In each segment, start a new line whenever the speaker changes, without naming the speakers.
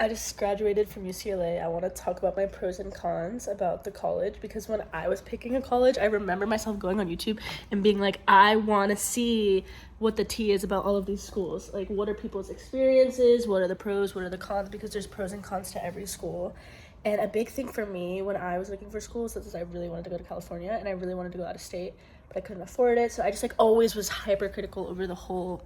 I just graduated from UCLA. I want to talk about my pros and cons about the college because when I was picking a college, I remember myself going on YouTube and being like, I want to see what the tea is about all of these schools. Like, what are people's experiences? What are the pros? What are the cons? Because there's pros and cons to every school. And a big thing for me when I was looking for schools was I really wanted to go to California and I really wanted to go out of state, but I couldn't afford it. So I just like always was hypercritical over the whole,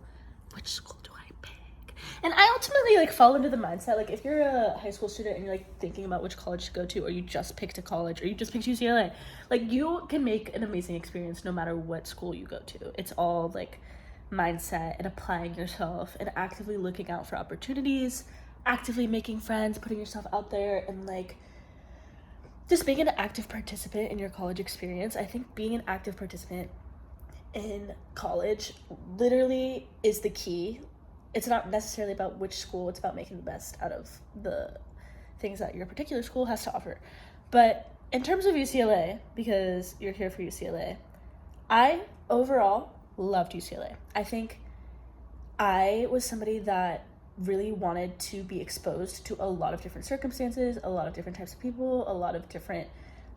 which school do I pick? And I ultimately like fall into the mindset like if you're a high school student and you're like thinking about which college to go to, or you just picked a college, or you just picked UCLA, like you can make an amazing experience no matter what school you go to. It's all like mindset and applying yourself and actively looking out for opportunities, actively making friends, putting yourself out there, and like just being an active participant in your college experience. I think being an active participant in college literally is the key. It's not necessarily about which school, it's about making the best out of the things that your particular school has to offer. But in terms of UCLA, because you're here for UCLA, I overall loved UCLA. I think I was somebody that really wanted to be exposed to a lot of different circumstances, a lot of different types of people, a lot of different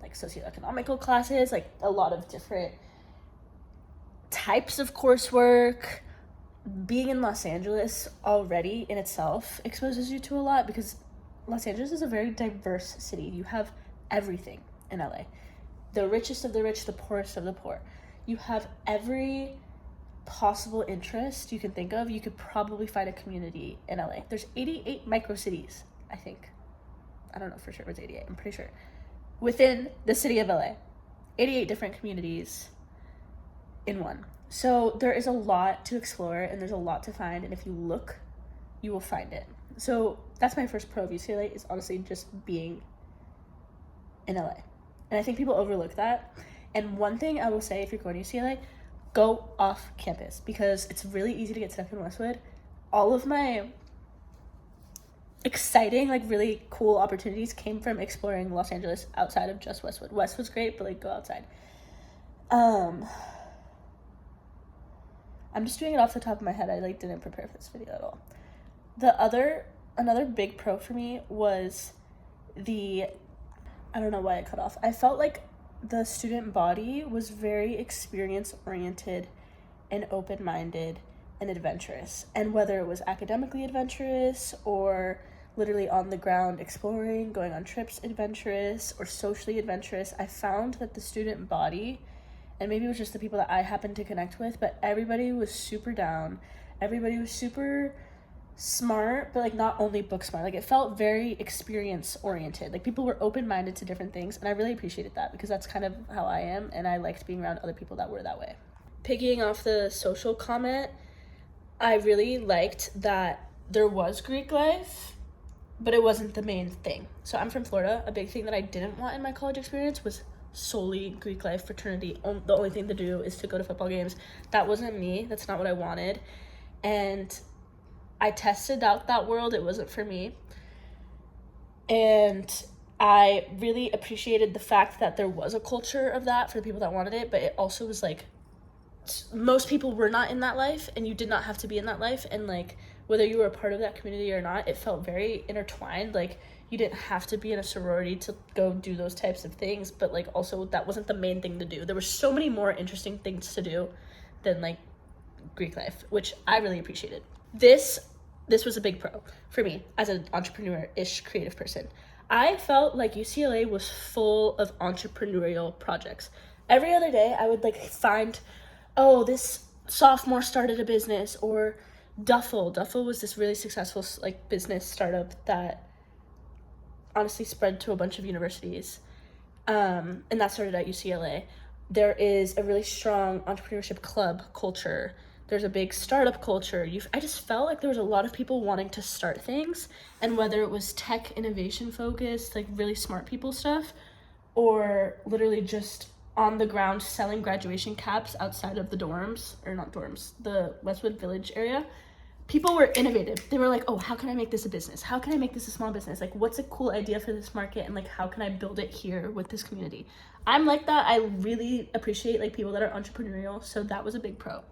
like socioeconomical classes, like a lot of different types of coursework. Being in Los Angeles already in itself exposes you to a lot because Los Angeles is a very diverse city. You have everything in LA. The richest of the rich, the poorest of the poor. You have every possible interest you can think of. You could probably find a community in LA. There's 88 micro cities, I think. I don't know for sure if it's 88. I'm pretty sure. Within the city of LA. 88 different communities in one. So there is a lot to explore and there's a lot to find, and if you look, you will find it. So that's my first pro of UCLA, is honestly just being in LA. And I think people overlook that. And one thing I will say, if you're going to UCLA, go off campus because it's really easy to get stuck in Westwood. All of my exciting, like really cool opportunities came from exploring Los Angeles outside of just Westwood. Westwood's great, but like go outside. I'm just doing it off the top of my head. I like didn't prepare for this video at all. Another big pro for me was I don't know why I cut off. I felt like the student body was very experience oriented and open-minded and adventurous. And whether it was academically adventurous or literally on the ground exploring, going on trips adventurous, or socially adventurous, I found that the student body, and maybe it was just the people that I happened to connect with, but everybody was super down. Everybody was super smart, but like not only book smart. Like it felt very experience oriented. Like people were open-minded to different things, and I really appreciated that because that's kind of how I am, and I liked being around other people that were that way. Picking off the social comment, I really liked that there was Greek life, but it wasn't the main thing. So I'm from Florida. A big thing that I didn't want in my college experience was solely Greek life, fraternity. The only thing to do is to go to football games. That wasn't me. That's not what I wanted. And I tested out that world. It wasn't for me. And I really appreciated the fact that there was a culture of that for the people that wanted it, but it also was like most people were not in that life, and you did not have to be in that life. And like whether you were a part of that community or not, it felt very intertwined. Like you didn't have to be in a sorority to go do those types of things, but like also that wasn't the main thing to do. There were so many more interesting things to do than like Greek life, which I really appreciated. This was a big pro for me as an entrepreneur-ish creative person. I felt like UCLA was full of entrepreneurial projects. Every other day I would like find, oh, this sophomore started a business, or Duffel was this really successful like business startup that honestly spread to a bunch of universities, and that started at UCLA. There is a really strong entrepreneurship club culture. There's a big startup culture. I just felt like there was a lot of people wanting to start things, and whether it was tech innovation focused, like really smart people stuff, or literally just on the ground selling graduation caps outside of the dorms, or not dorms, the Westwood Village area. People were innovative. They were like, oh, how can I make this a business? How can I make this a small business? Like, what's a cool idea for this market? And like, how can I build it here with this community? I'm like that. I really appreciate like people that are entrepreneurial. So that was a big pro.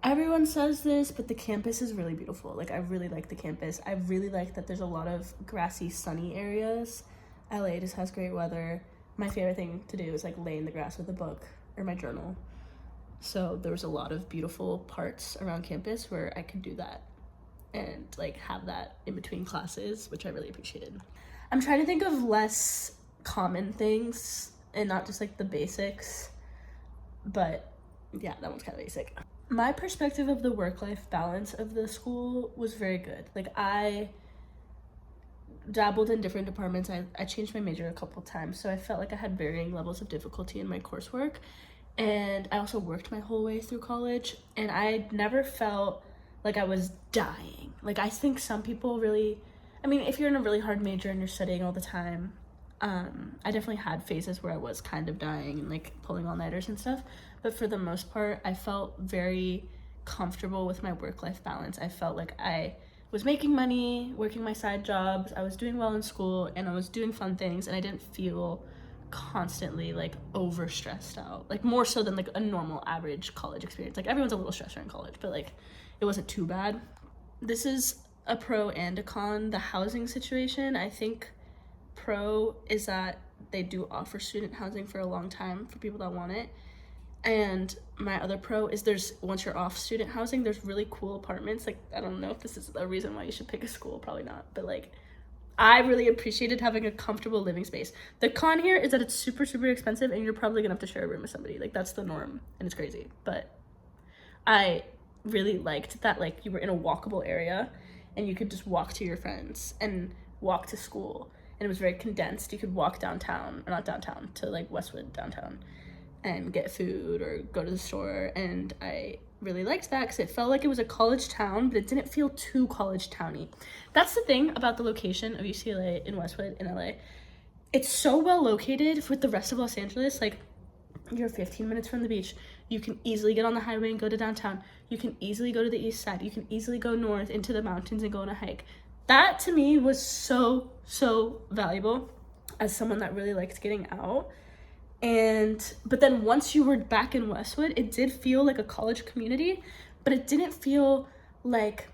Everyone says this, but the campus is really beautiful. Like, I really like the campus. I really like that there's a lot of grassy, sunny areas. LA just has great weather. My favorite thing to do is like lay in the grass with a book or my journal. So there was a lot of beautiful parts around campus where I could do that and like have that in between classes, which I really appreciated. I'm trying to think of less common things and not just like the basics, but yeah, that one's kind of basic. My perspective of the work-life balance of the school was very good. Like, I dabbled in different departments. I changed my major a couple times, so I felt like I had varying levels of difficulty in my coursework. And I also worked my whole way through college, and I never felt like I was dying. Like, I think some people really, I mean, if you're in a really hard major and you're studying all the time, I definitely had phases where I was kind of dying and like pulling all-nighters and stuff, but for the most part, I felt very comfortable with my work-life balance. I felt like I was making money, working my side jobs, I was doing well in school, and I was doing fun things, and I didn't feel constantly like over stressed out, like more so than like a normal average college experience. Like, everyone's a little stressed in college, but like it wasn't too bad. This is a pro and a con. The housing situation, I think pro is that they do offer student housing for a long time for people that want it. And my other pro is there's, once you're off student housing, there's really cool apartments. Like, I don't know if this is a reason why you should pick a school, probably not, but like I really appreciated having a comfortable living space. The con here is that it's super, super expensive and you're probably gonna have to share a room with somebody. Like, that's the norm and it's crazy. But I really liked that like you were in a walkable area and you could just walk to your friends and walk to school. And it was very condensed. You could walk downtown, or not downtown, to like Westwood downtown and get food or go to the store. And I really liked that because it felt like it was a college town, but it didn't feel too college towny. That's the thing about the location of UCLA in Westwood in LA. It's so well located with the rest of Los Angeles. Like, you're 15 minutes from the beach. You can easily get on the highway and go to downtown. You can easily go to the east side. You can easily go north into the mountains and go on a hike. That to me was so, so valuable as someone that really liked getting out. But then once you were back in Westwood, it did feel like a college community, but it didn't feel like,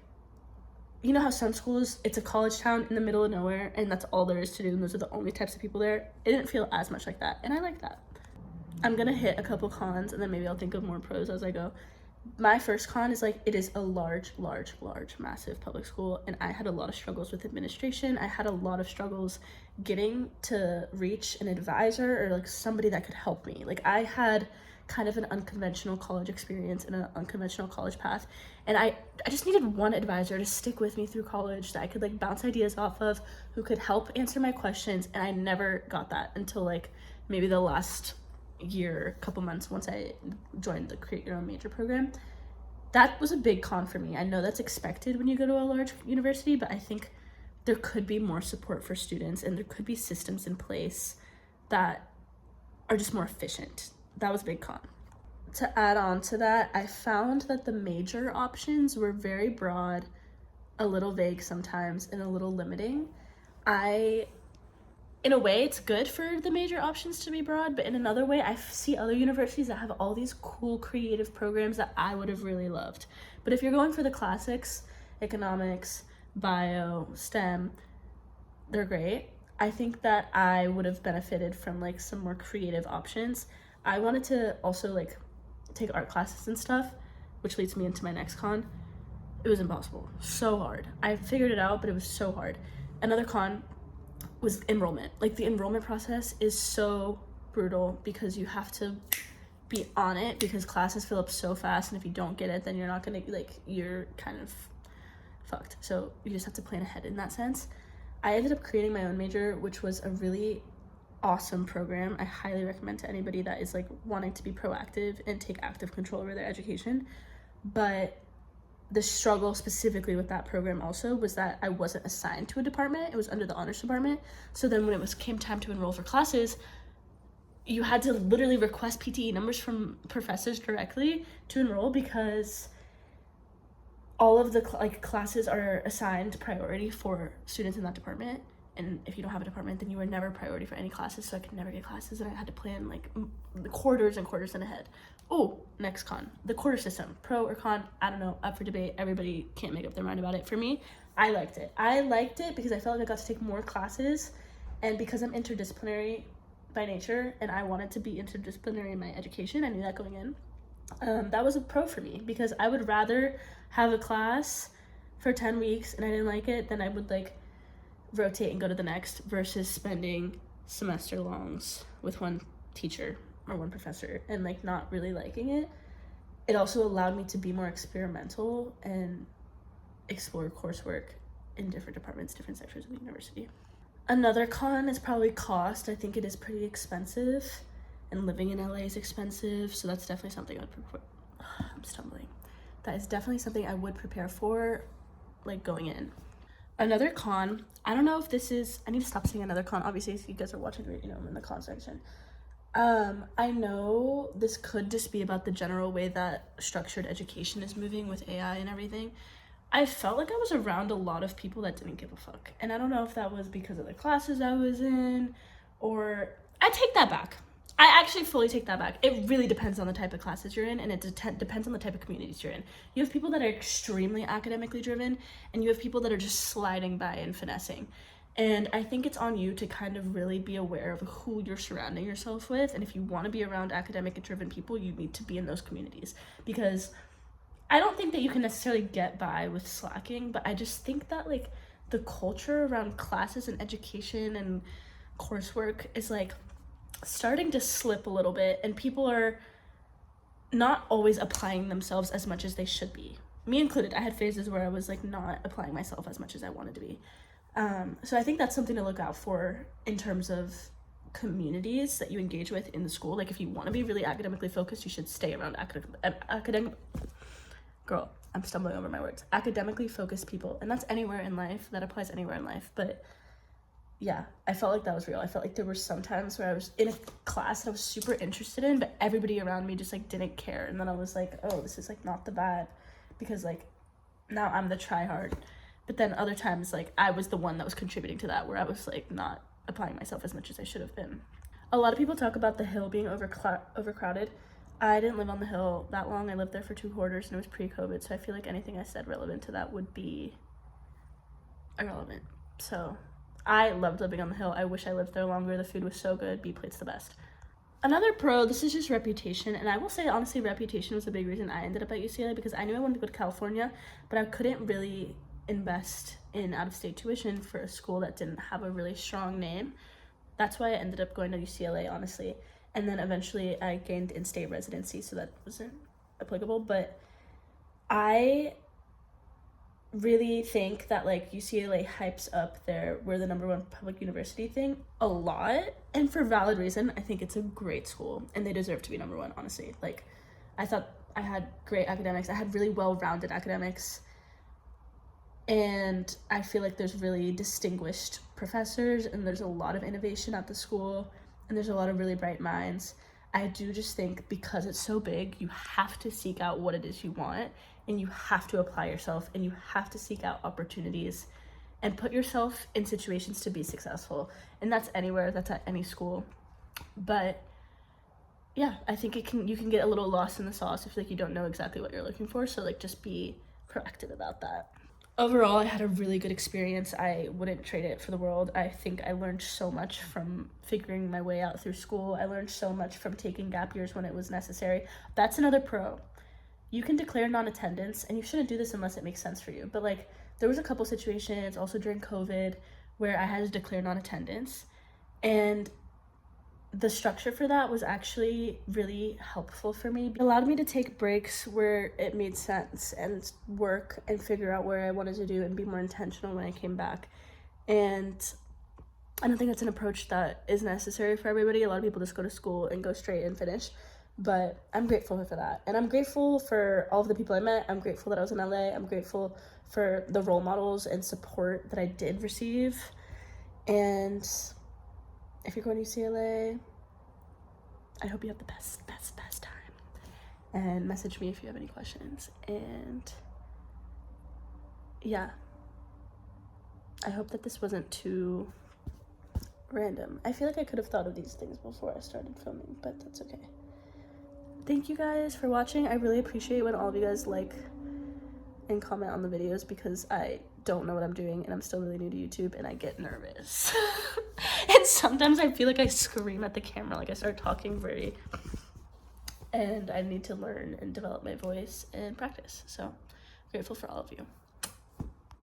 you know how some schools, it's a college town in the middle of nowhere and that's all there is to do and those are the only types of people there. It didn't feel as much like that, and I like that. I'm gonna hit a couple cons and then maybe I'll think of more pros as I go. My first con is like, it is a large, massive public school, and I had a lot of struggles with administration. I had a lot of struggles getting to reach an advisor or like somebody that could help me. Like, I had kind of an unconventional college experience and an unconventional college path, and I just needed one advisor to stick with me through college that I could like bounce ideas off of, who could help answer my questions, and I never got that until like maybe the last year, couple months, once I joined the Create Your Own Major program. That was a big con for me. I know that's expected when you go to a large university, but I think there could be more support for students and there could be systems in place that are just more efficient. That was a big con. To add on to that, I found that the major options were very broad, a little vague sometimes, and a little limiting. In a way, it's good for the major options to be broad, but in another way, I see other universities that have all these cool creative programs that I would have really loved. But if you're going for the classics, economics, bio, STEM, they're great. I think that I would have benefited from like some more creative options. I wanted to also like take art classes and stuff, which leads me into my next con. It was impossible, so hard. I figured it out, but it was so hard. Another con was enrollment. Like, the enrollment process is so brutal because you have to be on it because classes fill up so fast, and if you don't get it, then you're not gonna, like, you're kind of fucked. So you just have to plan ahead in that sense. I ended up creating my own major, which was a really awesome program. I highly recommend to anybody that is like wanting to be proactive and take active control over their education. But the struggle specifically with that program also was that I wasn't assigned to a department. It was under the honors department. So then when came time to enroll for classes, you had to literally request PTE numbers from professors directly to enroll because all of the classes are assigned priority for students in that department. and if you don't have a department, then you were never a priority for any classes, so I could never get classes, and I had to plan like the quarters and quarters in ahead. Oh, next con, the quarter system, pro or con, I don't know, up for debate. Everybody can't make up their mind about it. For me, I liked it because I felt like I got to take more classes, and because I'm interdisciplinary by nature and I wanted to be interdisciplinary in my education, I knew that going in. That was a pro for me, because I would rather have a class for 10 weeks and I didn't like it than I would like rotate and go to the next, versus spending semester longs with one teacher or one professor and like not really liking it. It also allowed me to be more experimental and explore coursework in different departments, different sectors of the university. Another con is probably cost. I think it is pretty expensive, and living in LA is expensive, so that's definitely something I'm stumbling. That is definitely something I would prepare for, like going in. Another con, I don't know if this is, I need to stop saying another con, obviously if you guys are watching, you know, I'm in the con section. I know this could just be about the general way that structured education is moving with AI and everything. I felt like I was around a lot of people that didn't give a fuck. And I don't know if that was because of the classes I was in, or I take that back. I actually fully take that back. It really depends on the type of classes you're in, and it depends on the type of communities you're in. You have people that are extremely academically driven, and you have people that are just sliding by and finessing. And I think it's on you to kind of really be aware of who you're surrounding yourself with. And if you want to be around academic and driven people, you need to be in those communities, because I don't think that you can necessarily get by with slacking, but I just think that like the culture around classes and education and coursework is like starting to slip a little bit, and people are not always applying themselves as much as they should be. Me included. I had phases where I was like not applying myself as much as I wanted to be. So I think that's something to look out for in terms of communities that you engage with in the school. Like if you want to be really academically focused, you should stay around academic girl, I'm stumbling over my words. Academically focused people, and that's anywhere in life. That applies anywhere in life. But yeah, I felt like that was real. I felt like there were some times where I was in a class that I was super interested in, but everybody around me just like didn't care. And then I was like, oh, this is like not the vibe, because like now I'm the try hard. But then other times like I was the one that was contributing to that, where I was like not applying myself as much as I should have been. A lot of people talk about the Hill being overcrowded. I didn't live on the Hill that long. I lived there for 2 quarters, and it was pre-COVID, so I feel like anything I said relevant to that would be irrelevant. So I loved living on the Hill. I wish I lived there longer. The food was so good. B Plate's the best. Another pro, this is just reputation, and I will say honestly reputation was a big reason I ended up at UCLA, because I knew I wanted to go to California, but I couldn't really invest in out-of-state tuition for a school that didn't have a really strong name. That's why I ended up going to UCLA, honestly. And then eventually I gained in-state residency, so that wasn't applicable. But I really think that like UCLA hypes up we're the #1 public university thing a lot, and for valid reason. I think it's a great school, and they deserve to be #1, honestly. Like, I thought I had great academics. I had really well-rounded academics, and I feel like there's really distinguished professors, and there's a lot of innovation at the school, and there's a lot of really bright minds. I do just think because it's so big, you have to seek out what it is you want, and you have to apply yourself, and you have to seek out opportunities and put yourself in situations to be successful. And that's anywhere, that's at any school. But yeah, I think you can get a little lost in the sauce if like you don't know exactly what you're looking for. So like just be proactive about that. Overall, I had a really good experience. I wouldn't trade it for the world. I think I learned so much from figuring my way out through school. I learned so much from taking gap years when it was necessary. That's another pro. You can declare non-attendance, and you shouldn't do this unless it makes sense for you. But like, there was a couple situations also during COVID where I had to declare non-attendance, and the structure for that was actually really helpful for me. It allowed me to take breaks where it made sense and work and figure out where I wanted to do and be more intentional when I came back. And I don't think that's an approach that is necessary for everybody. A lot of people just go to school and go straight and finish. But I'm grateful for that. And I'm grateful for all of the people I met. I'm grateful that I was in LA. I'm grateful for the role models and support that I did receive. And if you're going to UCLA, I hope you have the best time. And message me if you have any questions. And yeah, I hope that this wasn't too random. I feel like I could have thought of these things before I started filming, but that's okay. Thank you guys for watching. I really appreciate when all of you guys like and comment on the videos, because I don't know what I'm doing and I'm still really new to YouTube and I get nervous. And sometimes I feel like I scream at the camera, like I start talking and I need to learn and develop my voice and practice. So grateful for all of you.